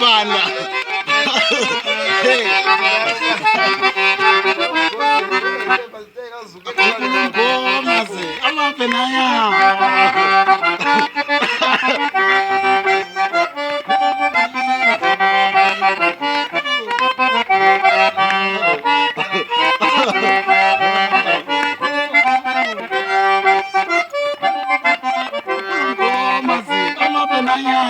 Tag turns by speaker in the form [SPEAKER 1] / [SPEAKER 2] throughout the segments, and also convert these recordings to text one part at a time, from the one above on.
[SPEAKER 1] Bana. Ngoma ze amape naya. Ngoma ze amape naya.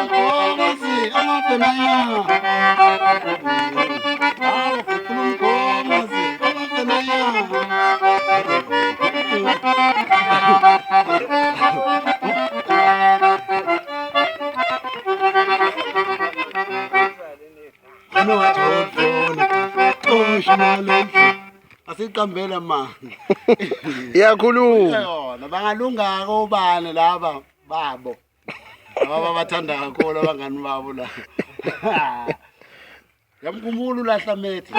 [SPEAKER 1] Ngoma ze amape naya. Ngoma ze amape naya. Ano wathona oshinalendlu asiqambela ma
[SPEAKER 2] iyakhuluma
[SPEAKER 1] yona bangalunga kobani laba babo laba bathanda kakhulu abangani babo la yamkhumbula ulahla methi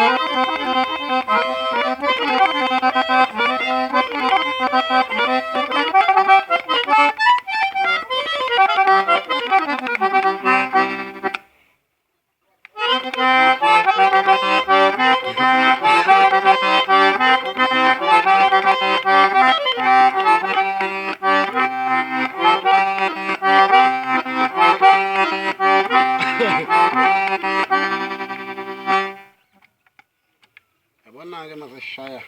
[SPEAKER 1] yabona-ke naseshaya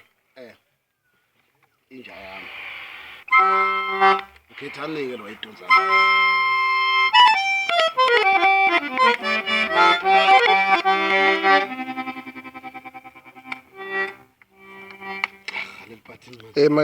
[SPEAKER 1] inja yami ukhethanike lo wayidonzana
[SPEAKER 2] ema